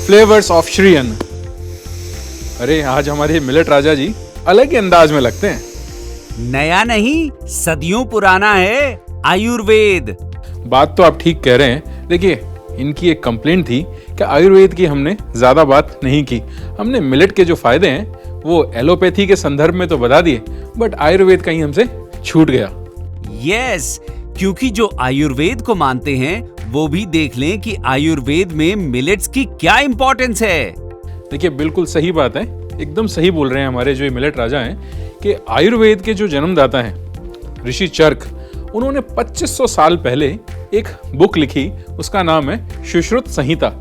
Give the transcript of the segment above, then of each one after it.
Flavours of Shri अन्न। अरे आज हमारे मिलेट राजा जी अलग ही अंदाज में लगते हैं। नया नहीं, सदियों पुराना है आयुर्वेद। बात तो आप ठीक कह रहे हैं। देखिए, इनकी एक कंप्लेंट थी कि आयुर्वेद की हमने ज्यादा बात नहीं की। हमने मिलेट के जो फायदे हैं वो एलोपैथी के संदर्भ में तो बता दिए, बट आयुर्वेद कहीं हमसे छूट गया। यस, क्योंकि जो आयुर्वेद को मानते हैं वो भी देख लें कि आयुर्वेद में मिलेट्स की क्या इंपॉर्टेंस है। देखिए, बिल्कुल सही बात है, एकदम सही बोल रहे हैं हमारे जो मिलेट राजा हैं कि आयुर्वेद के जो जन्मदाता हैं ऋषि चरक, उन्होंने 2500 साल पहले एक बुक लिखी, उसका नाम है सुश्रुत संहिता।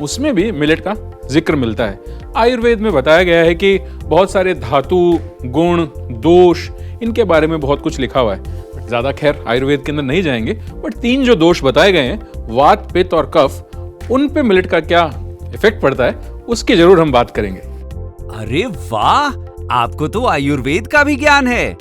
उसमें भी मिलेट का जिक्र मिलता है। आयुर्वेद में बताया गया है कि बहुत सारे धातु, गुण, दोष, इनके बारे में बहुत कुछ लिखा हुआ है। ज्यादा खैर आयुर्वेद के अंदर नहीं जाएंगे, बट 3 जो दोष बताए गए हैं, वात, पित्त और कफ, उन पे मिलेट का क्या इफेक्ट पड़ता है उसकी जरूर हम बात करेंगे। अरे वाह, आपको तो आयुर्वेद का भी ज्ञान है।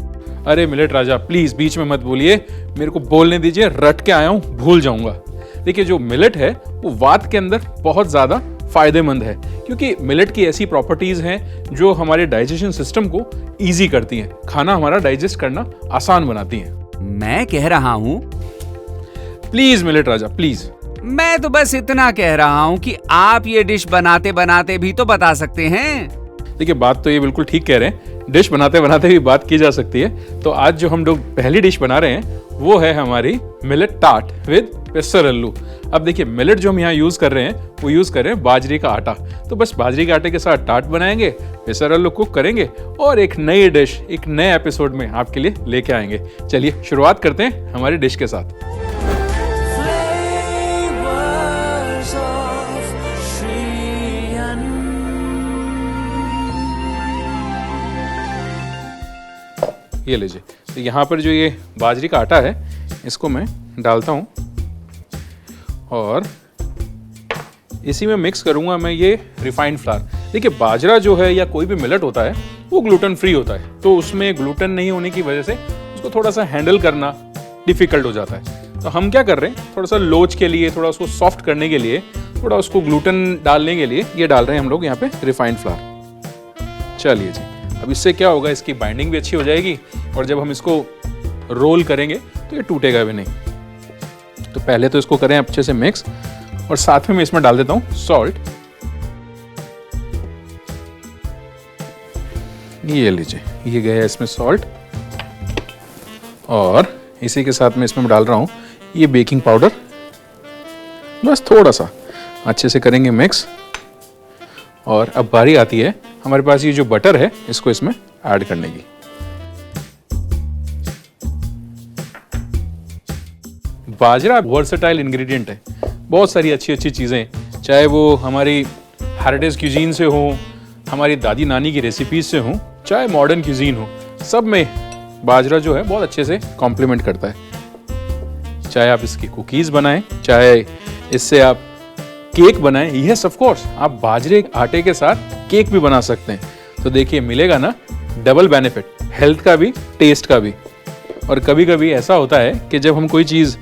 अरे मिलेट राजा, प्लीज बीच में मत बोलिए, मेरे को बोलने दीजिए, रट के आया हूं, भूल जाऊंगा। देखिए, जो मिलेट है वो वात के अंदर बहुत ज्यादा फायदेमंद है, क्योंकि मिलेट की ऐसी प्रॉपर्टीज हैं जो हमारे डाइजेशन सिस्टम को इजी करती हैं, खाना हमारा डाइजेस्ट करना आसान बनाती हैं। मैं कह रहा हूँ, प्लीज मिलेट राजा प्लीज। मैं तो बस इतना कह रहा हूँ कि आप ये डिश बनाते बनाते भी तो बता सकते हैं। देखिए, बात तो ये बिल्कुल ठीक कह रहे हैं, डिश बनाते बनाते भी बात की जा सकती है। तो आज जो हम लोग पहली डिश बना रहे हैं वो है हमारी मिलेट टार्ट विद पेसरल्लू। अब देखिए, मिलेट जो हम यहाँ यूज कर रहे हैं वो यूज कर रहे हैं बाजरे का आटा। तो बस बाजरे के आटे के साथ टार्ट बनाएंगे, पेसरल्लू कुक करेंगे और एक नई डिश एक नए एपिसोड में आपके लिए लेके आएंगे। चलिए शुरुआत करते हैं हमारी डिश के साथ। ये लीजिए, तो यहाँ पर जो ये बाजरे का आटा है इसको मैं डालता हूँ और इसी में मिक्स करूँगा मैं ये रिफाइंड फ्लावर। देखिए, बाजरा जो है या कोई भी मिलेट होता है वो ग्लूटेन फ्री होता है, तो उसमें ग्लूटेन नहीं होने की वजह से उसको थोड़ा सा हैंडल करना डिफिकल्ट हो जाता है। तो हम क्या कर रहे हैं, थोड़ा सा लोच के लिए, थोड़ा उसको सॉफ्ट करने के लिए, थोड़ा उसको ग्लूटेन डालने के लिए ये डाल रहे हैं हम लोग यहाँ पे रिफाइंड फ्लावर। चलिए जी, अब इससे क्या होगा, इसकी बाइंडिंग भी अच्छी हो जाएगी और जब हम इसको रोल करेंगे तो ये टूटेगा भी नहीं। तो पहले तो इसको करें अच्छे से मिक्स और साथ में मैं इसमें डाल देता हूं सॉल्ट। ये लीजिए, ये गया इसमें सॉल्ट और इसी के साथ में इसमें डाल रहा हूं ये बेकिंग पाउडर। बस थोड़ा सा अच्छे से करेंगे मिक्स। और अब बारी आती है हमारे पास ये जो बटर है इसको इसमें ऐड करने की। बाजरा वर्सेटाइल इंग्रेडिएंट है, बहुत सारी अच्छी अच्छी चीज़ें, चाहे वो हमारी हेरिटेज क्यूजीन से हो, हमारी दादी नानी की रेसिपीज से हो, चाहे मॉडर्न क्यूजीन हो, सब में बाजरा जो है बहुत अच्छे से कॉम्प्लीमेंट करता है। चाहे आप इसकी कुकीज़ बनाएं, चाहे इससे आप केक बनाएं, यस ऑफ कोर्स आप बाजरे के आटे के साथ केक भी बना सकते हैं। तो देखिए, मिलेगा ना डबल बेनिफिट, हेल्थ का भी, टेस्ट का भी। और कभी कभी ऐसा होता है कि जब हम कोई चीज़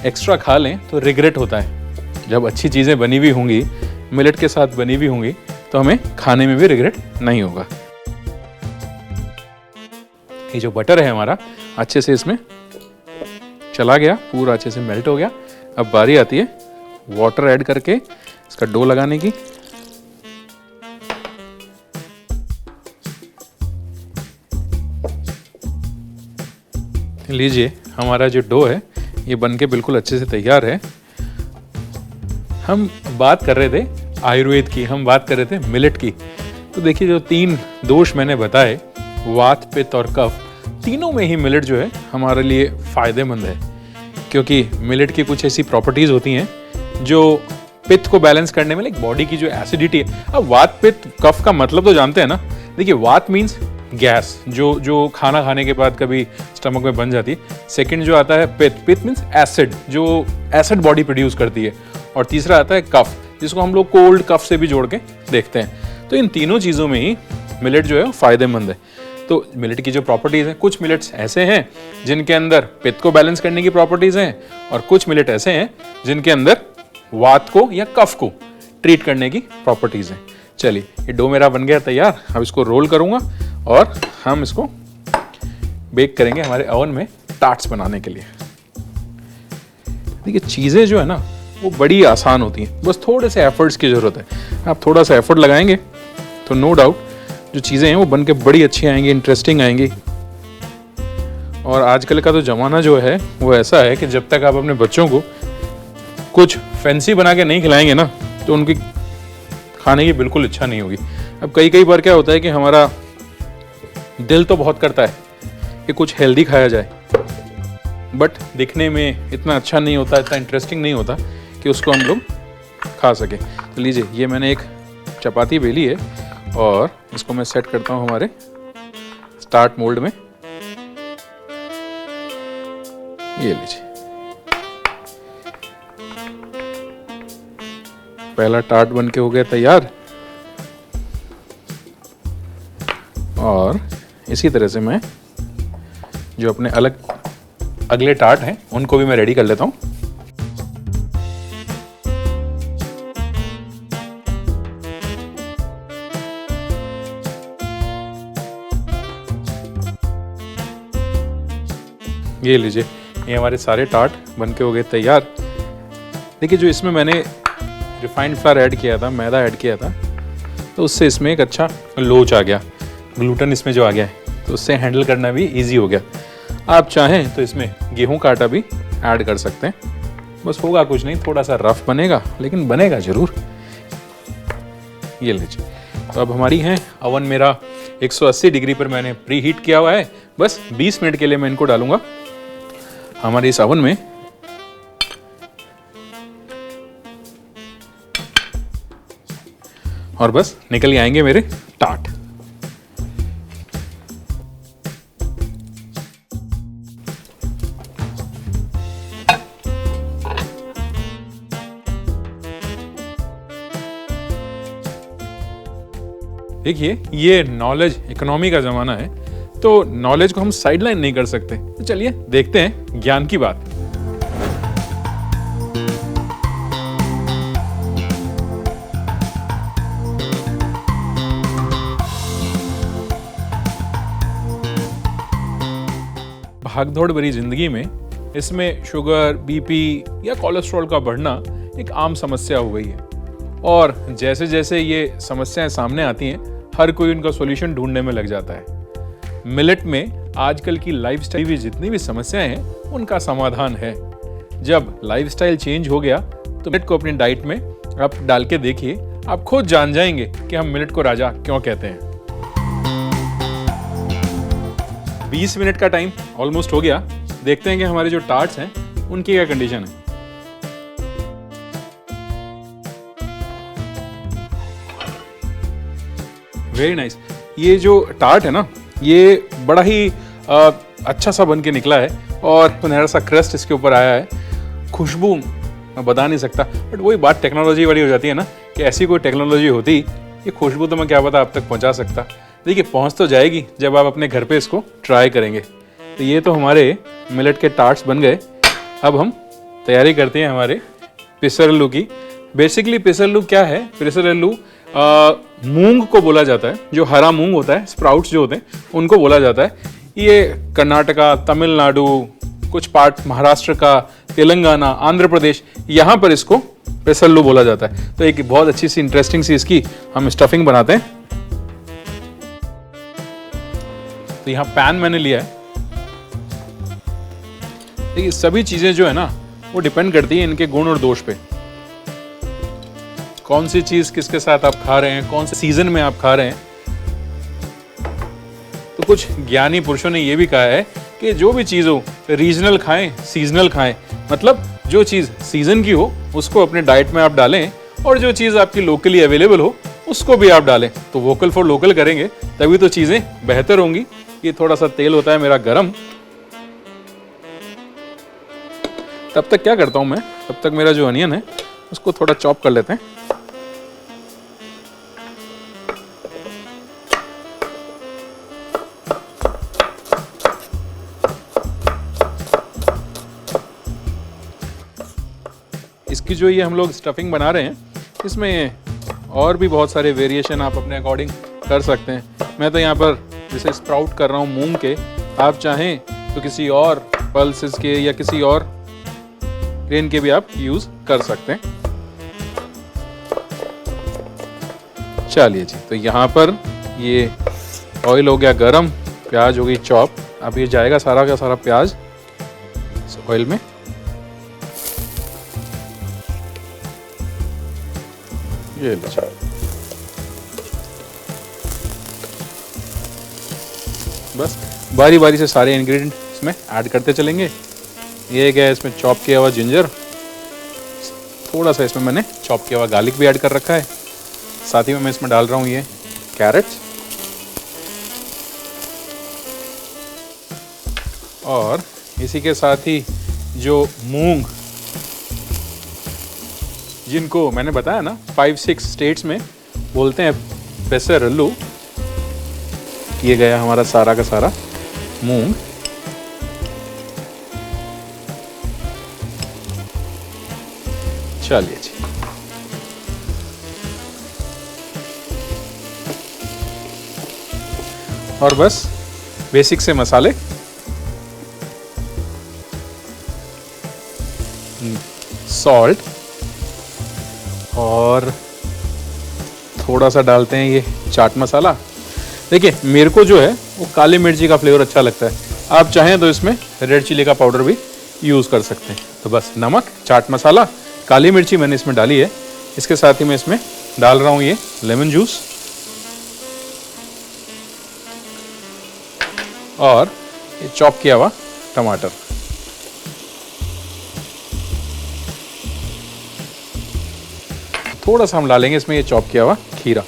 एक्स्ट्रा खा लें तो रिग्रेट होता है। जब अच्छी चीज़ें बनी हुई होंगी, मिलेट के साथ बनी हुई होंगी, तो हमें खाने में भी रिग्रेट नहीं होगा। ये जो बटर है हमारा अच्छे से इसमें चला गया, पूरा अच्छे से मेल्ट हो गया। अब बारी आती है वाटर ऐड करके इसका डो लगाने की। लीजिए, हमारा जो डो है ये बनके बिल्कुल अच्छे से तैयार है। हम बात कर रहे थे आयुर्वेद की, हम बात कर रहे थे मिलेट की। तो देखिए, जो 3 दोष मैंने बताए, वात, पित्त और कफ, तीनों में ही मिलेट जो है हमारे लिए फायदेमंद है, क्योंकि मिलेट की कुछ ऐसी प्रॉपर्टीज होती हैं जो पित्त को बैलेंस करने में, लाइक बॉडी की जो एसिडिटी है। अब वात, पित्त, कफ का मतलब तो जानते हैं ना। देखिए, वात मीन्स गैस, जो खाना खाने के बाद कभी स्टमक में बन जाती है। सेकंड जो आता है पित्त, पित्त मीन्स एसिड, जो एसिड बॉडी प्रोड्यूस करती है। और तीसरा आता है कफ, जिसको हम लोग कोल्ड कफ से भी जोड़ के देखते हैं। तो इन तीनों चीज़ों में ही मिलेट जो है फायदेमंद है। तो मिलेट की जो प्रॉपर्टीज़ हैं, कुछ मिलेट्स ऐसे हैं जिनके अंदर पित्त को बैलेंस करने की प्रॉपर्टीज़ हैं, और कुछ मिलेट ऐसे हैं जिनके अंदर वात को या कफ को ट्रीट करने की प्रॉपर्टीज़ हैं। चलिए, ये डो मेरा बन गया तैयार। अब इसको रोल करूँगा और हम इसको बेक करेंगे हमारे ओवन में टार्ट्स बनाने के लिए। देखिए, चीज़ें जो है ना वो बड़ी आसान होती हैं, बस थोड़े से एफर्ट्स की ज़रूरत है। आप थोड़ा सा एफर्ट लगाएंगे तो नो डाउट जो चीज़ें हैं वो बन के बड़ी अच्छी आएंगी, इंटरेस्टिंग आएंगी। और आजकल का तो ज़माना जो है वो ऐसा है कि जब तक आप अपने बच्चों को कुछ फैंसी बना के नहीं खिलाएंगे ना तो उनकी खाने की बिल्कुल इच्छा नहीं होगी। अब कई बार क्या होता है कि हमारा दिल तो बहुत करता है कि कुछ हेल्दी खाया जाए, बट दिखने में इतना अच्छा नहीं होता, इतना इंटरेस्टिंग नहीं होता कि उसको हम लोग खा सकें। तो लीजिए, ये मैंने एक चपाती बेली है और इसको मैं सेट करता हूँ हमारे स्टार्ट मोल्ड में। ये लीजिए, पहला टार्ट बन के हो गया तैयार। और इसी तरह से मैं जो अपने अगले टार्ट हैं उनको भी मैं रेडी कर लेता हूं। ये लीजिए, ये हमारे सारे टार्ट बन के हो गए तैयार। देखिए, जो इसमें मैंने रिफाइंड फ्लावर ऐड किया था, मैदा ऐड किया था, तो उससे इसमें एक अच्छा लोच आ गया, ग्लूटेन इसमें जो आ गया है तो उससे हैंडल करना भी इजी हो गया। आप चाहें तो इसमें गेहूं का आटा भी ऐड कर सकते हैं, बस होगा कुछ नहीं, थोड़ा सा रफ बनेगा लेकिन बनेगा ज़रूर। ये लीजिए, तो अब हमारी हैं अवन मेरा 180 डिग्री पर मैंने प्री हीट किया हुआ है। बस 20 मिनट के लिए मैं इनको डालूंगा हमारे इस अवन में। और बस निकल के आएंगे मेरे टार्ट। देखिए, ये नॉलेज इकोनॉमी का ज़माना है, तो नॉलेज को हम साइडलाइन नहीं कर सकते। तो चलिए देखते हैं ज्ञान की बात। भागदौड़ भरी जिंदगी में इसमें शुगर, बीपी या कोलेस्ट्रॉल का बढ़ना एक आम समस्या हो गई है। और जैसे जैसे ये समस्याएं सामने आती हैं, हर कोई उनका सॉल्यूशन ढूंढने में लग जाता है। मिलेट में आजकल की लाइफस्टाइल भी जितनी भी समस्याएं हैं उनका समाधान है। जब लाइफस्टाइल चेंज हो गया तो मिलेट को अपनी डाइट में आप डाल के देखिए, आप खुद जान जाएंगे कि हम मिलेट को राजा क्यों कहते हैं। 20 मिनट का टाइम ऑलमोस्ट हो गया। देखते हैं कि हमारे जो टार्ट्स हैं उनकी क्या कंडीशन है। Very nice. ये जो टार्ट है ना, ये बड़ा ही अच्छा सा बन के निकला है और सुनहरा सा क्रस्ट इसके ऊपर आया है। खुशबू मैं बता नहीं सकता, बट वही बात टेक्नोलॉजी वाली हो जाती है ना, कि ऐसी कोई टेक्नोलॉजी होती, ये खुशबू तो मैं क्या पता आप तक पहुंचा सकता। देखिए, पहुंच तो जाएगी जब आप अपने घर पे इसको ट्राई करेंगे। तो ये तो हमारे मिलेट के टार्ट्स बन गए। अब हम तैयारी करते हैं हमारे पिसरल्लू की। बेसिकली पिसरल्लू क्या है? पिसरल्लू मूंग को बोला जाता है, जो हरा मूंग होता है, स्प्राउट्स जो होते हैं उनको बोला जाता है। ये कर्नाटका, तमिलनाडु, कुछ पार्ट महाराष्ट्र का, तेलंगाना, आंध्र प्रदेश, यहाँ पर इसको पिसरल्लू बोला जाता है। तो एक बहुत अच्छी सी इंटरेस्टिंग सी इसकी हम स्टफिंग बनाते हैं। तो यहाँ पैन मैंने लिया है। देखिए, सभी चीजें जो है ना वो डिपेंड करती है इनके गुण और दोष पे। कौन सी चीज किसके साथ आप खा रहे हैं, कौन से सीजन में आप खा रहे हैं। तो कुछ ज्ञानी पुरुषों ने यह भी कहा है कि जो भी चीज हो रीजनल खाएं, सीजनल खाएं। मतलब जो चीज सीजन की हो उसको अपने डाइट में आप डालें, और जो चीज आपकी लोकली अवेलेबल हो उसको भी आप डालें। तो वोकल फॉर लोकल करेंगे तभी तो चीजें बेहतर होंगी। ये थोड़ा सा तेल होता है मेरा गरम। तब तक क्या करता हूं मैं, तब तक मेरा जो अनियन है उसको थोड़ा चॉप कर लेते हैं। इसकी जो ये हम लोग स्टफिंग बना रहे हैं, इसमें और भी बहुत सारे वेरिएशन आप अपने अकॉर्डिंग कर सकते हैं। मैं तो यहाँ पर जैसे स्प्राउट कर रहा हूँ मूंग के, आप चाहें तो किसी और पल्सेस के या किसी और ग्रेन के भी आप यूज़ कर सकते हैं। चलिए जी, तो यहाँ पर ये ऑयल हो गया गरम, प्याज हो गई चॉप। अब ये जाएगा सारा का सारा प्याज इस ऑयल में। ये लो, बस बारी बारी से सारे इंग्रेडिएंट इसमें ऐड करते चलेंगे। ये गया इसमें चॉप किया हुआ जिंजर, थोड़ा सा इसमें मैंने चॉप किया हुआ गार्लिक भी ऐड कर रखा है। साथ ही में मैं इसमें डाल रहा हूँ ये कैरेट्स, और इसी के साथ ही जो मूंग, जिनको मैंने बताया ना 5-6 स्टेट्स में बोलते हैं पेसरल्लू, ये गया हमारा सारा का सारा मूंग। चलिए जी, और बस बेसिक से मसाले, सॉल्ट, और थोड़ा सा डालते हैं ये चाट मसाला। देखिए मेरे को जो है वो काली मिर्ची का फ्लेवर अच्छा लगता है, आप चाहें तो इसमें रेड चिली का पाउडर भी यूज़ कर सकते हैं। तो बस नमक, चाट मसाला, काली मिर्ची मैंने इसमें डाली है। इसके साथ ही मैं इसमें डाल रहा हूँ ये लेमन जूस, और ये चॉप किया हुआ टमाटर। थोड़ा सा हम डालेंगे इसमें ये चॉप किया हुआ खीरा।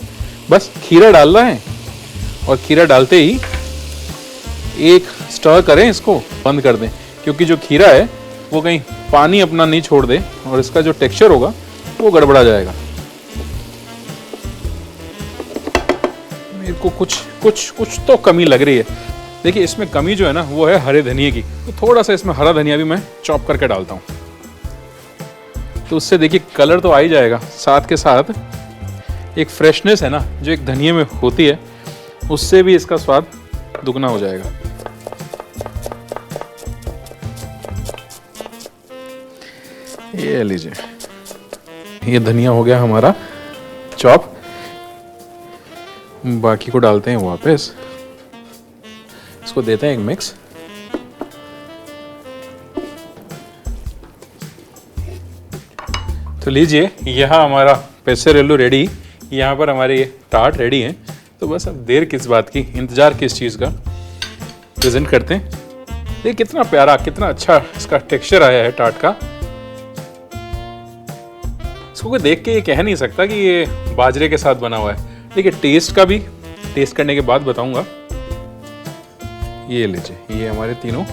बस खीरा डालना है, और खीरा डालते ही एक स्टर करें, इसको बंद कर दें, क्योंकि जो खीरा है वो कहीं पानी अपना नहीं छोड़ दे और इसका जो टेक्सचर होगा वो गड़बड़ा जाएगा। मेरे को कुछ तो कमी लग रही है। देखिए इसमें कमी जो है ना वो है हरे धनिए की, तो थोड़ा सा इसमें हरा धनिया भी मैं चॉप करके डालता हूँ, तो उससे देखिए कलर तो आ ही जाएगा, साथ के साथ एक फ्रेशनेस है ना जो एक धनिए में होती है, उससे भी इसका स्वाद दुगना हो जाएगा। ये लीजिए, ये धनिया हो गया हमारा चॉप। बाकी को डालते हैं वापस, इसको देते हैं एक मिक्स। तो लीजिए, यहाँ हमारा पेसरल्लू रेडी, यहाँ पर हमारे ये टार्ट रेडी हैं। तो बस अब देर किस बात की, इंतज़ार किस चीज़ का, प्रेजेंट करते हैं। ये कितना प्यारा, कितना अच्छा इसका टेक्सचर आया है टार्ट का। इसको कोई देख के ये कह नहीं सकता कि ये बाजरे के साथ बना हुआ है। देखिए टेस्ट का भी, टेस्ट करने के बाद बताऊंगा। ये लीजिए, ये हमारे तीनों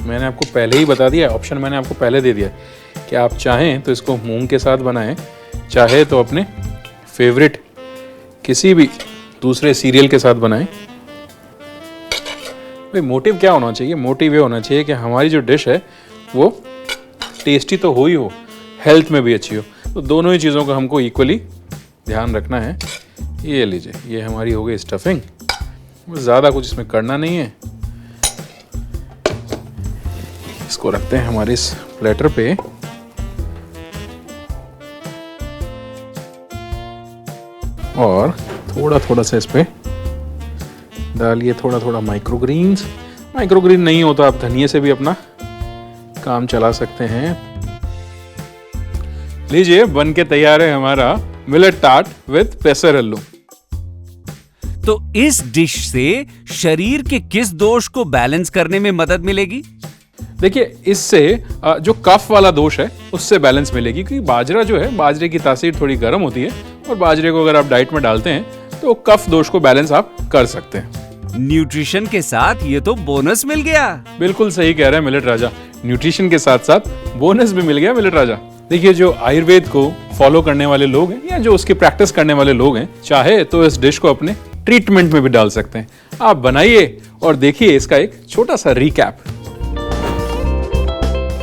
मैंने आपको पहले ही बता दिया, ऑप्शन मैंने आपको पहले दे दिया कि आप चाहें तो इसको मूंग के साथ बनाएं, चाहे तो अपने फेवरेट किसी भी दूसरे सीरियल के साथ बनाएं। भाई मोटिव क्या होना चाहिए? मोटिव ये होना चाहिए कि हमारी जो डिश है वो टेस्टी तो हो ही हो, हेल्थ में भी अच्छी हो। तो दोनों ही चीज़ों का हमको इक्वली ध्यान रखना है। ये लीजिए, ये हमारी हो गई स्टफिंग। ज़्यादा कुछ इसमें करना नहीं है। इसको रखते हैं हमारे इस प्लेटर पे। और थोड़ा थोड़ा सा इस पे डालिए थोड़ा थोड़ा माइक्रोग्रीन्स। माइक्रोग्रीन नहीं हो तो आप धनिया से भी अपना काम चला सकते हैं। लीजिए, बन के तैयार है हमारा मिलेट टार्ट विद पेसरल्लू। तो इस डिश से शरीर के किस दोष को बैलेंस करने में मदद मिलेगी? देखिए, इससे जो कफ वाला दोष है उससे बैलेंस मिलेगी, क्योंकि बाजरा जो है, बाजरे की तासीर थोड़ी गर्म होती है, और बाजरे को अगर आप डाइट में डालते हैं तो कफ दोष को बैलेंस आप कर सकते हैं। न्यूट्रिशन के साथ ये तो बोनस मिल गया। बिल्कुल सही कह रहे हैं मिलेट राजा, न्यूट्रिशन के साथ साथ बोनस भी मिल गया मिलेट राजा। देखिए, जो आयुर्वेद को फॉलो करने वाले लोग हैं या जो उसकी प्रैक्टिस करने वाले लोग हैं, चाहे तो इस डिश को अपने ट्रीटमेंट में भी डाल सकते हैं। आप बनाइए और देखिए इसका एक छोटा सा रिकैप।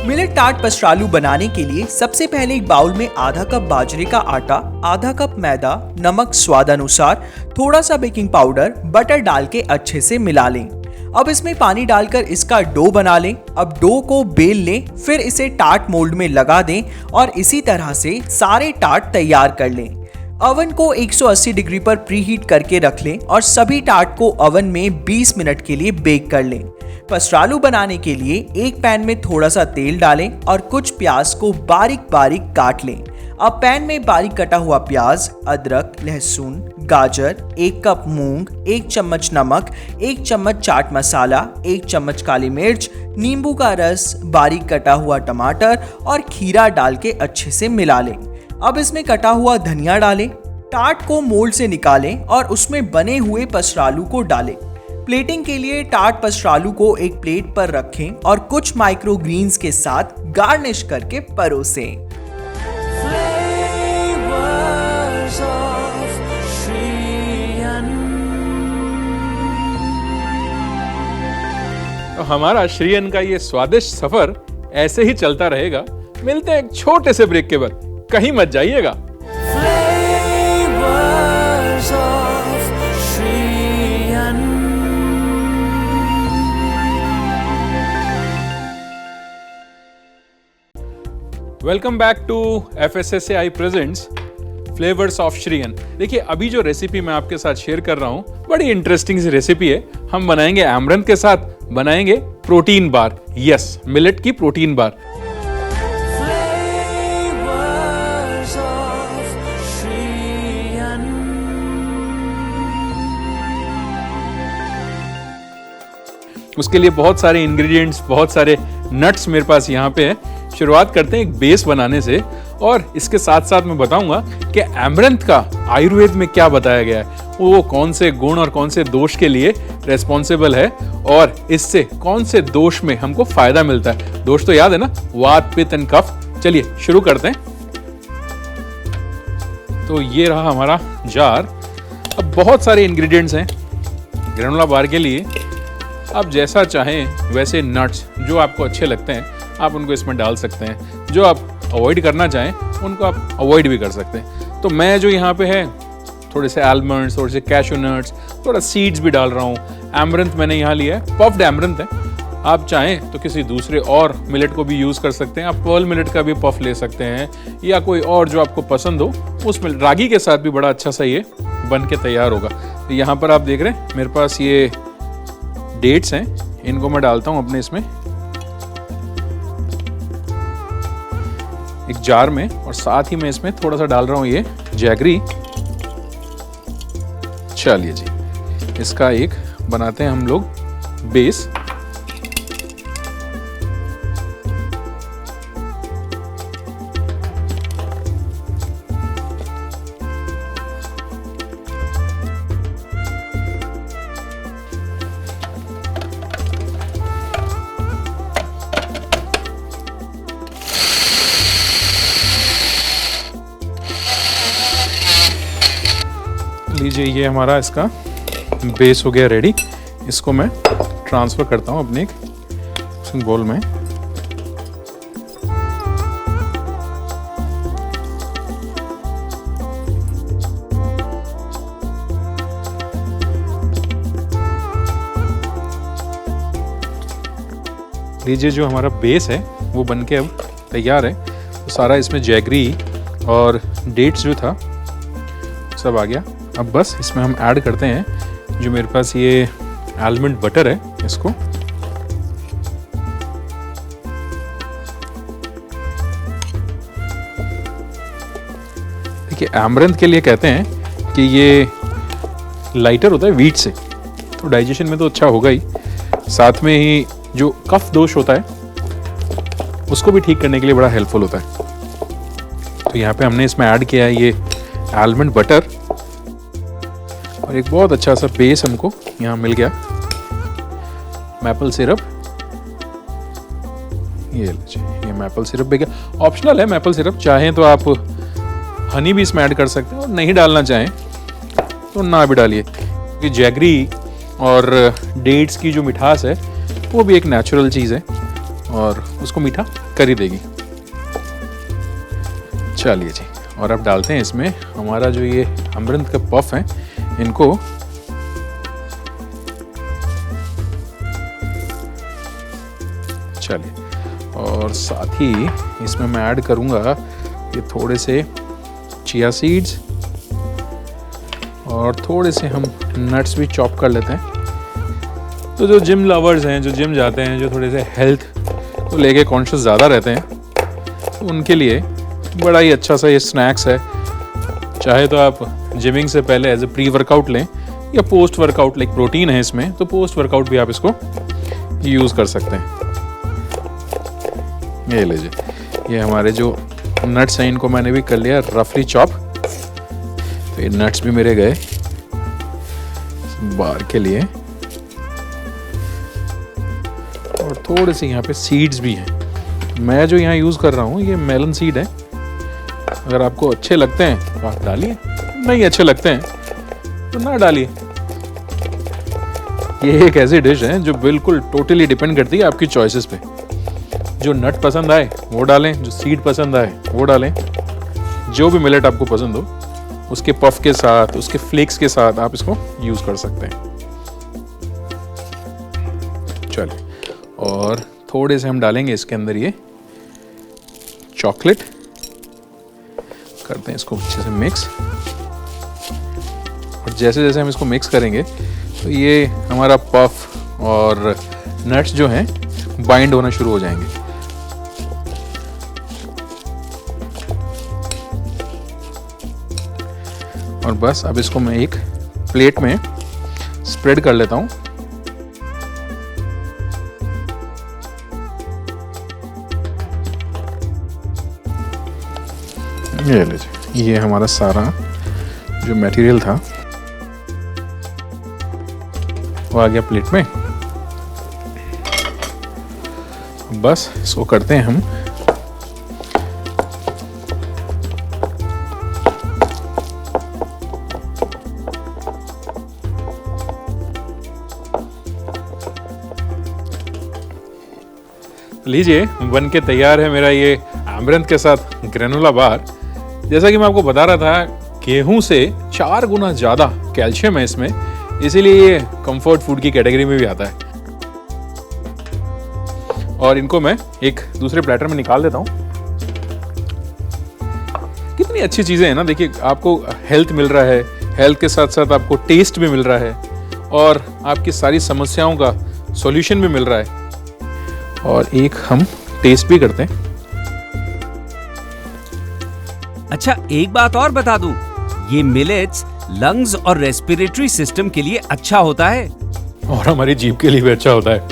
मिलेट टार्ट पसरालू बनाने के लिए सबसे पहले एक बाउल में आधा कप बाजरे का आटा, आधा कप मैदा, नमक स्वाद अनुसार, थोड़ा सा बेकिंग पाउडर, बटर डाल के अच्छे से मिला लें। अब इसमें पानी डालकर इसका डो बना लें। अब डो को बेल लें, फिर इसे टार्ट मोल्ड में लगा दें और इसी तरह से सारे टार्ट तैयार कर लें। ओवन को 180 डिग्री पर प्री हीट करके रख लें और सभी टार्ट को ओवन में 20 मिनट के लिए बेक कर लें। पसरालू बनाने के लिए एक पैन में थोड़ा सा तेल डालें और कुछ प्याज को बारीक बारीक काट लें। अब पैन में बारीक कटा हुआ प्याज, अदरक, लहसुन, गाजर, 1 कप मूंग, 1 चम्मच नमक, 1 चम्मच चाट मसाला, 1 चम्मच काली मिर्च, नींबू का रस, बारीक कटा हुआ टमाटर और खीरा डाल के अच्छे से मिला लें। अब इसमें कटा हुआ धनिया डालें। टार्ट को मोल्ड से निकालें और उसमें बने हुए पसरालू को डालें। प्लेटिंग के लिए टार्ट पसरालू को एक प्लेट पर रखें और कुछ माइक्रो ग्रीन्स के साथ गार्निश करके परोसें। तो हमारा श्रीयन का ये स्वादिष्ट सफर ऐसे ही चलता रहेगा। मिलते हैं एक छोटे से ब्रेक के बाद, कहीं मत जाइएगा। Welcome back to FSSAI presents flavours of Shriyan. देखिए अभी जो रेसिपी मैं आपके साथ शेयर कर रहा हूं बड़ी इंटरेस्टिंग सी रेसिपी है। हम बनाएंगे एमरंथ के साथ बनाएंगे प्रोटीन बार। यस, मिलेट की प्रोटीन बार। उसके लिए बहुत सारे इंग्रेडिएंट्स, बहुत सारे नट्स मेरे पास यहाँ पे हैं। शुरुआत करते हैं एक बेस बनाने से और इसके साथ साथ मैं बताऊंगा कि एमरंथ का आयुर्वेद में क्या बताया गया है, वो कौन से गुण और कौन से दोष के लिए रेस्पॉन्सिबल है और इससे कौन से दोष में हमको फायदा मिलता है। दोष तो याद है ना, वात, पित्त एंड कफ। चलिए शुरू करते हैं। तो ये रहा हमारा जार। अब बहुत सारे इंग्रेडिएंट्स हैं ग्रेनोला बार के लिए। आप जैसा चाहें वैसे नट्स जो आपको अच्छे लगते हैं आप उनको इसमें डाल सकते हैं। जो आप अवॉइड करना चाहें उनको आप अवॉइड भी कर सकते हैं। तो मैं जो यहाँ पे है थोड़े से आलमंड्स, थोड़े से कैशू नट्स, थोड़ा सीड्स भी डाल रहा हूँ। एमरंथ मैंने यहाँ लिया है, पफ्ड एमरंथ है। आप चाहें तो किसी दूसरे और मिलेट को भी यूज़ कर सकते हैं। आप पर्ल मिलेट का भी पफ ले सकते हैं या कोई और जो आपको पसंद हो उसमें। रागी के साथ भी बड़ा अच्छा सा ये बन के तैयार होगा। तो यहाँ पर आप देख रहे हैं मेरे पास ये डेट्स हैं, इनको मैं डालता हूँ अपने इसमें एक जार में और साथ ही मैं इसमें थोड़ा सा डाल रहा हूँ ये जैगरी। चलिए जी, इसका एक बनाते हैं हम लोग बेस। लीजिए ये हमारा इसका बेस हो गया रेडी। इसको मैं ट्रांसफ़र करता हूँ अपने एक बोल में। लीजिए जो हमारा बेस है वो बनके अब तैयार है। तो सारा इसमें जैगरी और डेट्स जो था सब आ गया। अब बस इसमें हम ऐड करते हैं जो मेरे पास ये आलमंड बटर है, इसको देखिए एमरंथ के लिए कहते हैं कि ये लाइटर होता है वीट से, तो डाइजेशन में तो अच्छा होगा ही, साथ में ही जो कफ दोष होता है उसको भी ठीक करने के लिए बड़ा हेल्पफुल होता है। तो यहाँ पे हमने इसमें ऐड किया है ये आलमंड बटर और एक बहुत अच्छा सा बेस हमको यहाँ मिल गया। मैपल सिरप, ये मैपल सिरप भी गया। ऑप्शनल है मैपल सिरप, चाहें तो आप हनी भी इसमें ऐड कर सकते हैं और नहीं डालना चाहें तो ना भी डालिए। कि जैगरी और डेट्स की जो मिठास है वो भी एक नेचुरल चीज़ है और उसको मीठा कर ही देगी। चलिए जी, और अब डालते हैं इसमें हमारा जो ये अमरंथ का पफ है, इनको चलिए, और साथ ही इसमें मैं ऐड करूंगा ये थोड़े से चिया सीड्स और थोड़े से हम नट्स भी चॉप कर लेते हैं। तो जो जिम लवर्स हैं, जो जिम जाते हैं, जो थोड़े से हेल्थ को लेके कॉन्शियस ज़्यादा रहते हैं, तो उनके लिए बड़ा ही अच्छा सा ये स्नैक्स है। चाहे तो आप जिमिंग से पहले एज ए प्री वर्कआउट लें या पोस्ट वर्कआउट, लाइक प्रोटीन है इसमें, तो पोस्ट वर्कआउट भी आप इसको यूज़ कर सकते हैं। ये लीजिए, ये हमारे जो नट्स हैं इनको मैंने भी कर लिया रफली चॉप। तो ये नट्स भी मेरे गए बार के लिए, और थोड़े से यहाँ पे सीड्स भी हैं। मैं जो यहाँ यूज़ कर रहा हूँ ये मेलन सीड है। अगर आपको अच्छे लगते हैं तो आप डालिए, नहीं अच्छे लगते हैं तो ना डालिए। ये एक ऐसी डिश है जो बिल्कुल टोटली डिपेंड करती है आपकी चॉइसेस पे। जो नट पसंद आए वो डालें, जो सीड पसंद आए वो डालें। जो भी मिलेट आपको पसंद हो उसके पफ के साथ, उसके फ्लेक्स के साथ आप इसको यूज़ कर सकते हैं। चलिए, और थोड़े से हम डालेंगे इसके अंदर ये चॉकलेट, करते हैं इसको अच्छे से मिक्स। और जैसे जैसे हम इसको मिक्स करेंगे तो ये हमारा पफ और नट्स जो हैं बाइंड होना शुरू हो जाएंगे। और बस अब इसको मैं एक प्लेट में स्प्रेड कर लेता हूं। ये लीजिए, ये हमारा सारा जो मटेरियल था वो आ गया प्लेट में। बस इसको करते हैं हम लीजिए, बन के तैयार है मेरा ये अमरंथ के साथ ग्रेनोला बार। जैसा कि मैं आपको बता रहा था, गेहूं से 4 गुना ज़्यादा कैल्शियम है इसमें, इसीलिए ये कंफर्ट फूड की कैटेगरी में भी आता है। और इनको मैं एक दूसरे प्लेटर में निकाल देता हूँ। कितनी अच्छी चीज़ें हैं ना, देखिए आपको हेल्थ मिल रहा है, हेल्थ के साथ साथ आपको टेस्ट भी मिल रहा है और आपकी सारी समस्याओं का सॉल्यूशन भी मिल रहा है। और एक हम टेस्ट भी करते हैं। अच्छा, एक बात और बता दूं, ये मिलेट्स लंग्स और रेस्पिरेटरी सिस्टम के लिए अच्छा होता है और हमारी जीभ के लिए भी अच्छा होता है।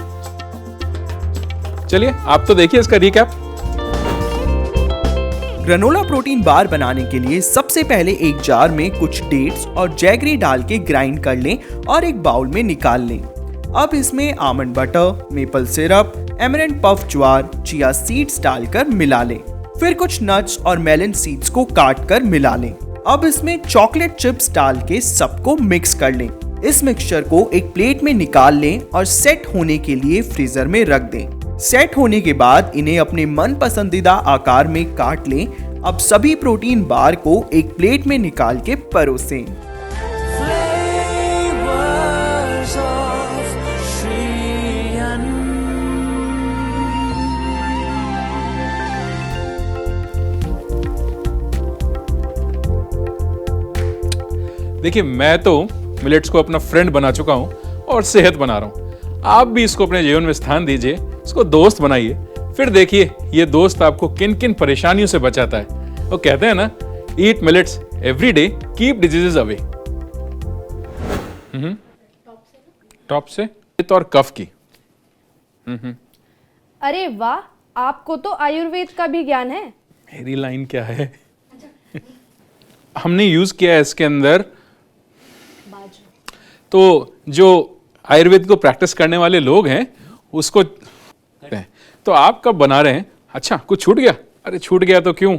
चलिए, आप तो देखिए इसका रिकैप। ग्रेनोला प्रोटीन बार बनाने के लिए सबसे पहले एक जार में कुछ डेट्स और जैगरी डाल के ग्राइंड कर लें और एक बाउल में निकाल लें। अब इसमें almond butter, maple syrup, emerald puff jowar, chia seeds डालकर मिला लें। फिर कुछ नट्स और मेलन सीड्स को काट कर मिला लें। अब इसमें चॉकलेट चिप्स डाल के सबको मिक्स कर लें। इस मिक्सचर को एक प्लेट में निकाल लें और सेट होने के लिए फ्रीजर में रख दें। सेट होने के बाद इन्हें अपने मन पसंदीदा आकार में काट लें। अब सभी प्रोटीन बार को एक प्लेट में निकाल के परोसें। देखिए, मैं तो मिलेट्स को अपना फ्रेंड बना चुका हूं और सेहत बना रहा हूं। आप भी इसको अपने जीवन में स्थान दीजिए, इसको दोस्त बनाइए, फिर देखिए ये दोस्त आपको किन किन परेशानियों से बचाता है। वो कहते हैं ना, eat millets every day, keep diseases away. Top से पित्त और कफ की। अरे वाह, आपको तो आयुर्वेद का भी ज्ञान है। मेरी लाइन क्या है? हमने यूज किया है इसके अंदर, तो जो आयुर्वेद को प्रैक्टिस करने वाले लोग हैं उसको, तो आप कब बना रहे हैं? अच्छा, कुछ छूट गया? अरे छूट गया तो क्यों,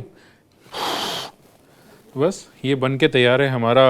बस ये बन के तैयार है हमारा